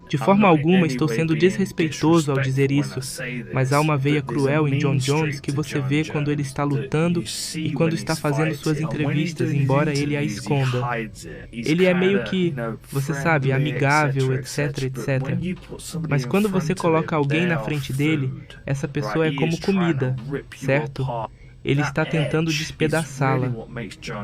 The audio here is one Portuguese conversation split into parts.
De forma alguma estou sendo desrespeitoso ao dizer isso, mas há uma veia cruel em Jon Jones que você vê quando ele está lutando e quando está fazendo suas entrevistas, embora ele a esconda. Ele é meio que, você sabe, amigável, etc, etc. Mas quando você coloca alguém na frente dele, essa pessoa é como comida, certo? Ele está tentando despedaçá-la.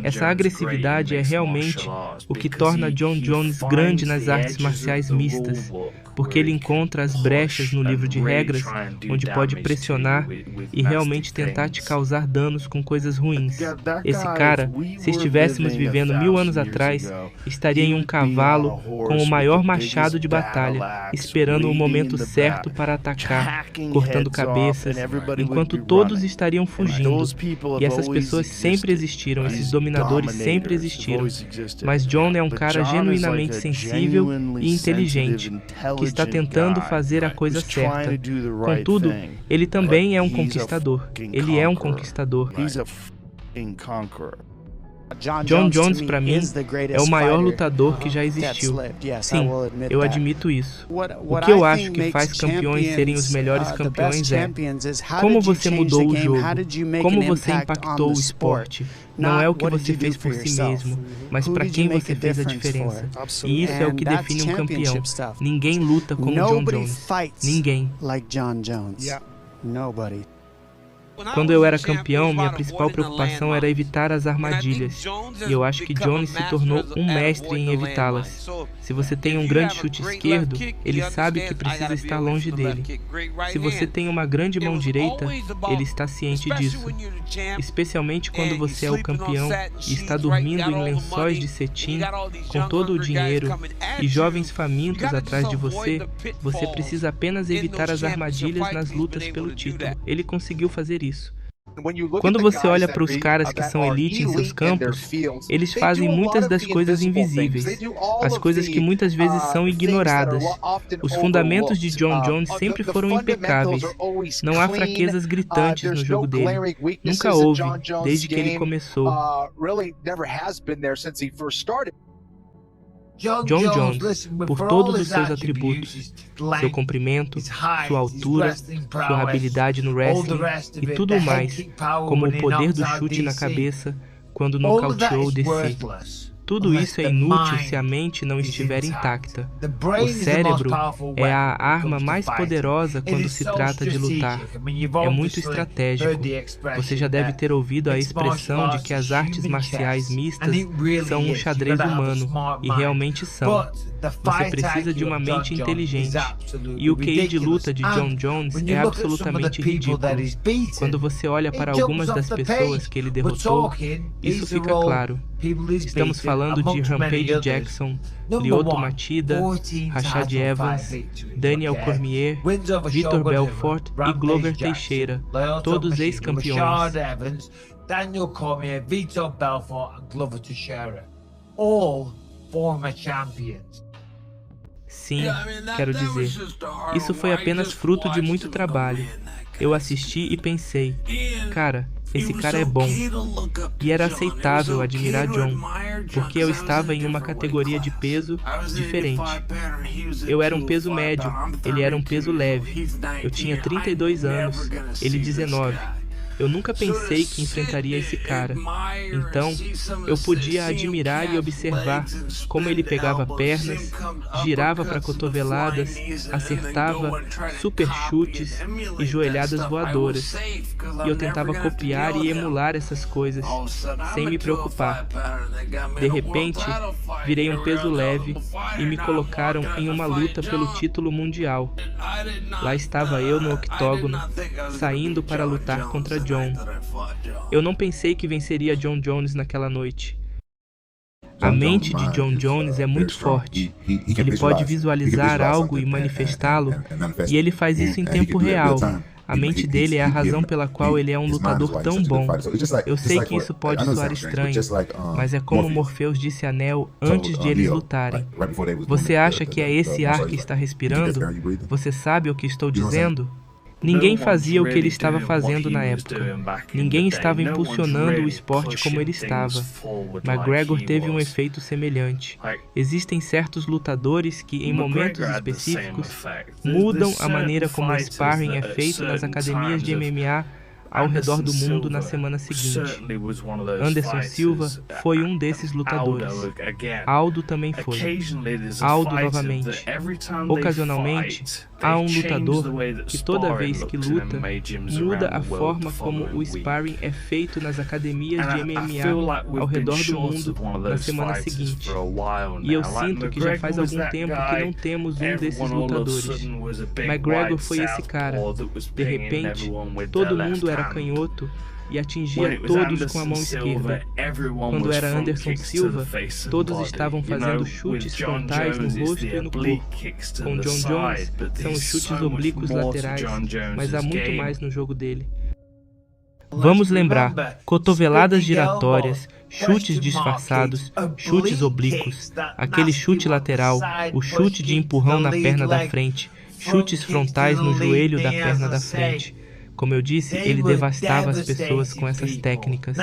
Essa agressividade é realmente o que torna Jon Jones grande nas artes marciais mistas, porque ele encontra as brechas no livro de regras onde pode pressionar e realmente tentar te causar danos com coisas ruins. Esse cara, se estivéssemos vivendo 1000 anos atrás, estaria em um cavalo com o maior machado de batalha, esperando o momento certo para atacar, cortando cabeças, enquanto todos estariam fugindo. E essas pessoas sempre existiram, esses dominadores sempre existiram. Mas Jon é um cara genuinamente sensível e inteligente, que está tentando fazer a coisa certa. Contudo, ele também é um conquistador. Ele é um conquistador. Jon Jones, para mim, é o maior lutador que já existiu. Sim, eu admito isso. O que eu acho que faz campeões serem os melhores campeões é como você mudou o jogo, como você impactou o esporte. Não é o que você fez por si mesmo, mas para quem você fez a diferença. E isso é o que define um campeão. Ninguém luta como Jon Jones. Ninguém. Quando eu era campeão, minha principal preocupação era evitar as armadilhas, e eu acho que Jones se tornou um mestre em evitá-las. Se você tem um grande chute esquerdo, ele sabe que precisa estar longe dele. Se você tem uma grande mão direita, ele está ciente disso. Especialmente quando você é o campeão e está dormindo em lençóis de cetim, com todo o dinheiro e jovens famintos atrás de você, você precisa apenas evitar as armadilhas nas lutas pelo título. Ele conseguiu fazer isso. Quando você olha para os caras que são elite em seus campos, eles fazem muitas das coisas invisíveis, as coisas que muitas vezes são ignoradas. Os fundamentos de Jon Jones sempre foram impecáveis. Não há fraquezas gritantes no jogo dele. Nunca houve, desde que ele começou. Jon Jones, por todos os seus atributos, seu comprimento, sua altura, sua habilidade no wrestling e tudo mais, como o poder do chute na cabeça quando nocauteou DC. Tudo isso é inútil se a mente não estiver intacta. O cérebro é a arma mais poderosa quando se trata de lutar. É muito estratégico. Você já deve ter ouvido a expressão de que as artes marciais mistas são um xadrez humano, e realmente são. Você precisa de uma mente inteligente. E o QI de luta de Jon Jones é absolutamente ridículo. Quando você olha para algumas das pessoas que ele derrotou, isso fica claro. Estamos falando de Rampage Jackson, Lyoto Machida, Rashad Evans, Daniel Cormier, Vitor Belfort e Glover Teixeira, todos ex-campeões. Daniel Cormier, Vitor Belfort e Glover Teixeira, all former champions. Sim, quero dizer, isso foi apenas fruto de muito trabalho. Eu assisti e pensei, cara, esse cara é bom. E era aceitável admirar Jon, porque eu estava em uma categoria de peso diferente. Eu era um peso médio, ele era um peso leve. Eu tinha 32 anos, ele 19. Eu nunca pensei que enfrentaria esse cara. Então, eu podia admirar e observar como ele pegava pernas, girava para cotoveladas, acertava super chutes e joelhadas voadoras. E eu tentava copiar e emular essas coisas, sem me preocupar. De repente, virei um peso leve e me colocaram em uma luta pelo título mundial. Lá estava eu no octógono, saindo para lutar contra Jon. Eu não pensei que venceria Jon Jones naquela noite. A mente de Jon Jones é muito forte. Ele pode visualizar algo e manifestá-lo, e ele faz isso em tempo real. A mente dele é a razão pela qual ele é um lutador tão bom. Eu sei que isso pode soar estranho, mas é como Morpheus disse a Neo antes de eles lutarem. Você acha que é esse ar que está respirando? Você sabe o que estou dizendo? Ninguém fazia o que ele estava fazendo na época. Ninguém estava impulsionando o esporte como ele estava. McGregor teve um efeito semelhante. Existem certos lutadores que, em momentos específicos, mudam a maneira como o sparring é feito nas academias de MMA ao redor do mundo na semana seguinte. Anderson Silva foi um desses lutadores. Aldo também foi. Aldo novamente. Ocasionalmente, há um lutador que toda vez que luta, muda a forma como o sparring é feito nas academias de MMA ao redor do mundo na semana seguinte. E eu sinto que já faz algum tempo que não temos um desses lutadores. McGregor foi esse cara. De repente, todo mundo era canhoto e atingia todos com a mão esquerda. Quando era Anderson Silva, todos estavam fazendo chutes frontais no rosto e no corpo. Com Jon Jones, são os chutes oblíquos laterais, mas há muito mais no jogo dele. Vamos lembrar, cotoveladas giratórias, chutes disfarçados, chutes oblíquos, aquele chute lateral, o chute de empurrão na perna da frente, chutes frontais no joelho da perna da frente. Como eu disse, ele devastava as pessoas com essas técnicas.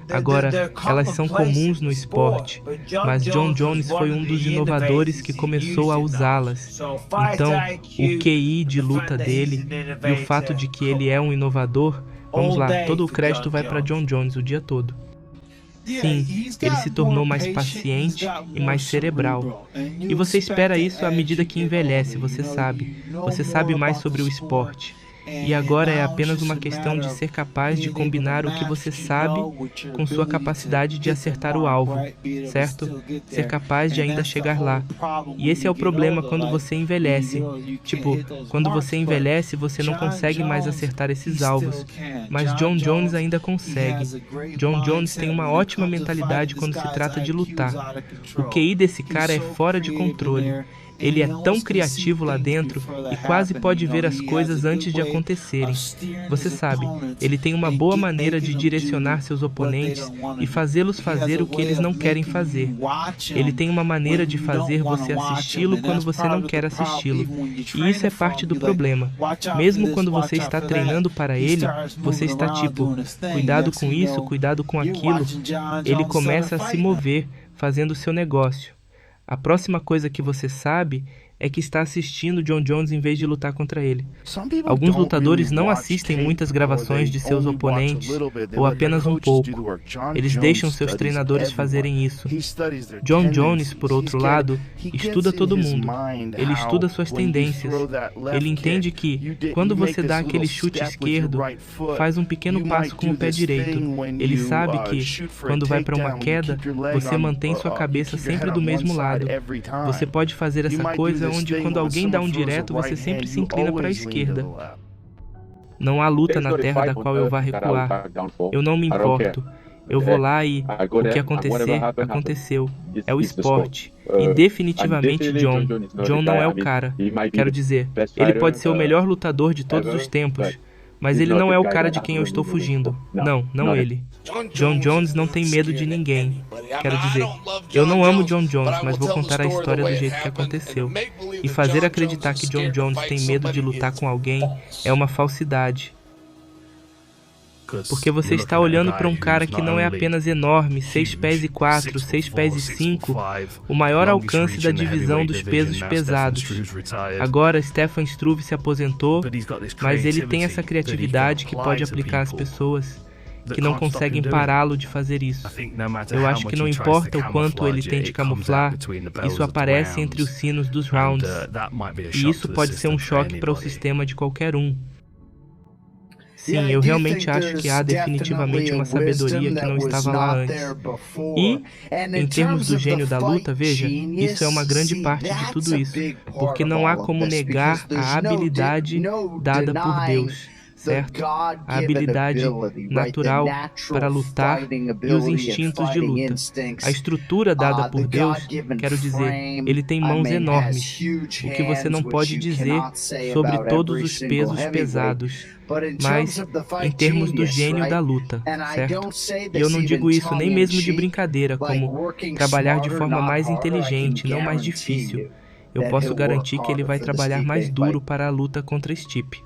Agora, elas são comuns no esporte, mas Jon Jones foi um dos inovadores que começou a usá-las. Então, o QI de luta dele e o fato de que ele é um inovador, vamos lá, todo o crédito vai para Jon Jones o dia todo. Sim, ele se tornou mais paciente e mais cerebral. E você espera isso à medida que envelhece, você sabe. Você sabe mais sobre o esporte. E agora é apenas uma questão de ser capaz de combinar o que você sabe com sua capacidade de acertar o alvo, certo? Ser capaz de ainda chegar lá. E esse é o problema quando você envelhece. Tipo, quando você envelhece, você não consegue mais acertar esses alvos. Mas Jon Jones ainda consegue. Jon Jones tem uma ótima mentalidade quando se trata de lutar. O QI desse cara é fora de controle. Ele é tão criativo lá dentro e quase pode ver as coisas antes de acontecerem. Você sabe, ele tem uma boa maneira de direcionar seus oponentes e fazê-los fazer o que eles não querem fazer. Ele tem uma maneira de fazer você assisti-lo quando você não quer assisti-lo. E isso é parte do problema. Mesmo quando você está treinando para ele, você está tipo, cuidado com isso, cuidado com aquilo. Ele começa a se mover, fazendo o seu negócio. A próxima coisa que você sabe é que está assistindo Jon Jones em vez de lutar contra ele. Alguns lutadores não assistem muitas gravações de seus oponentes, ou apenas um pouco. Eles deixam seus treinadores fazerem isso. Jon Jones, por outro lado, estuda todo mundo. Ele estuda suas tendências. Ele entende que, quando você dá aquele chute esquerdo, faz um pequeno passo com o pé direito. Ele sabe que, quando vai para uma queda, você mantém sua cabeça sempre do mesmo lado. Você pode fazer essa coisa onde quando alguém dá um direto, você sempre se inclina para a esquerda. Não há luta na terra da qual eu vá recuar. Eu não me importo. Eu vou lá e o que acontecer, aconteceu. É o esporte. E definitivamente Jon não é o cara. Quero dizer, ele pode ser o melhor lutador de todos os tempos, mas ele não é o cara de quem eu estou fugindo. Não ele. Jon Jones não tem medo de ninguém. Quero dizer, eu não amo Jon Jones, mas vou contar a história do jeito que aconteceu. E fazer acreditar que Jon Jones tem medo de lutar com alguém é uma falsidade. Porque você está olhando para um cara que não é apenas enorme, 6 pés e 4, 6 pés e 5, o maior alcance da divisão dos pesos pesados. Agora Stefan Struve se aposentou, mas ele tem essa criatividade que pode aplicar às pessoas, que não conseguem pará-lo de fazer isso. Eu acho que não importa o quanto ele tente camuflar, isso aparece entre os sinos dos rounds, e isso pode ser um choque para o sistema de qualquer um. Sim, eu realmente acho que há definitivamente uma sabedoria que não estava lá antes. E, em termos do gênio da luta, veja, isso é uma grande parte de tudo isso, porque não há como negar a habilidade dada por Deus, certo? A habilidade natural para lutar e os instintos de luta. A estrutura dada por Deus, quero dizer, ele tem mãos enormes, o que você não pode dizer sobre todos os pesos pesados, mas em termos do gênio da luta, certo? E eu não digo isso nem mesmo de brincadeira, como trabalhar de forma mais inteligente, não mais difícil. Eu posso garantir que ele vai trabalhar mais duro para a luta contra Stipe.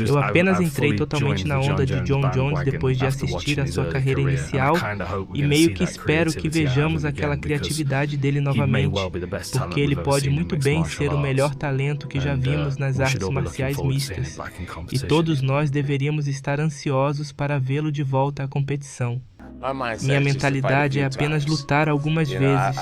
Eu apenas entrei totalmente na onda de Jon Jones depois de assistir a sua carreira inicial e meio que espero que vejamos aquela criatividade dele novamente, porque ele pode muito bem ser o melhor talento que já vimos nas artes marciais mistas, e todos nós deveríamos estar ansiosos para vê-lo de volta à competição. Minha mentalidade é apenas lutar algumas vezes.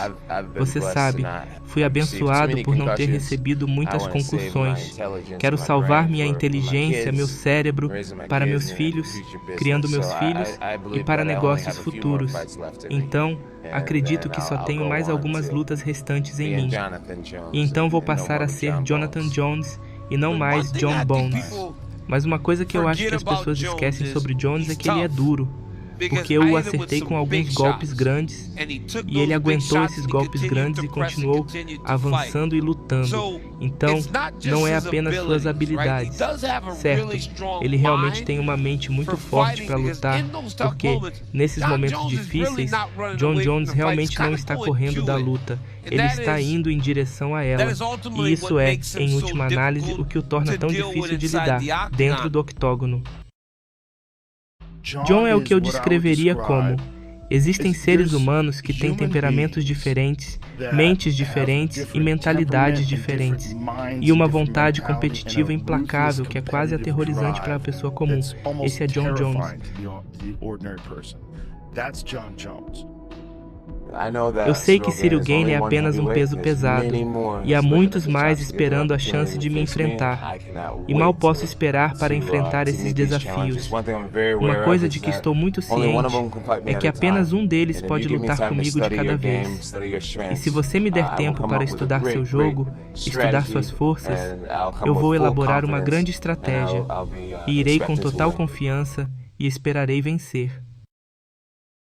Você sabe, fui abençoado por não ter recebido muitas concussões. Quero salvar minha inteligência, meu cérebro, para meus filhos, criando meus filhos e para negócios futuros. Então, acredito que só tenho mais algumas lutas restantes em mim. E então vou passar a ser Jonathan Jones e não mais John Bones. Mas uma coisa que eu acho que as pessoas esquecem sobre Jones é que ele é duro. Porque eu o acertei com alguns golpes grandes e ele aguentou esses golpes grandes e continuou avançando e lutando. Então, não é apenas suas habilidades, certo? Ele realmente tem uma mente muito forte para lutar, porque nesses momentos difíceis, Jon Jones realmente não está correndo da luta. Ele está indo em direção a ela. E isso é, em última análise, o que o torna tão difícil de lidar dentro do octógono. Jon é o que eu descreveria como: existem seres humanos que têm temperamentos diferentes, mentes diferentes e mentalidades diferentes, e uma vontade competitiva implacável que é quase aterrorizante para a pessoa comum. Esse é Jon Jones. Eu sei que Ciryl Gane é apenas um peso pesado, e há muitos mais esperando a chance de me enfrentar, e mal posso esperar para enfrentar esses desafios. Uma coisa de que estou muito ciente é que apenas um deles pode lutar comigo de cada vez. E se você me der tempo para estudar seu jogo, estudar suas forças, eu vou elaborar uma grande estratégia, e irei com total confiança e esperarei vencer.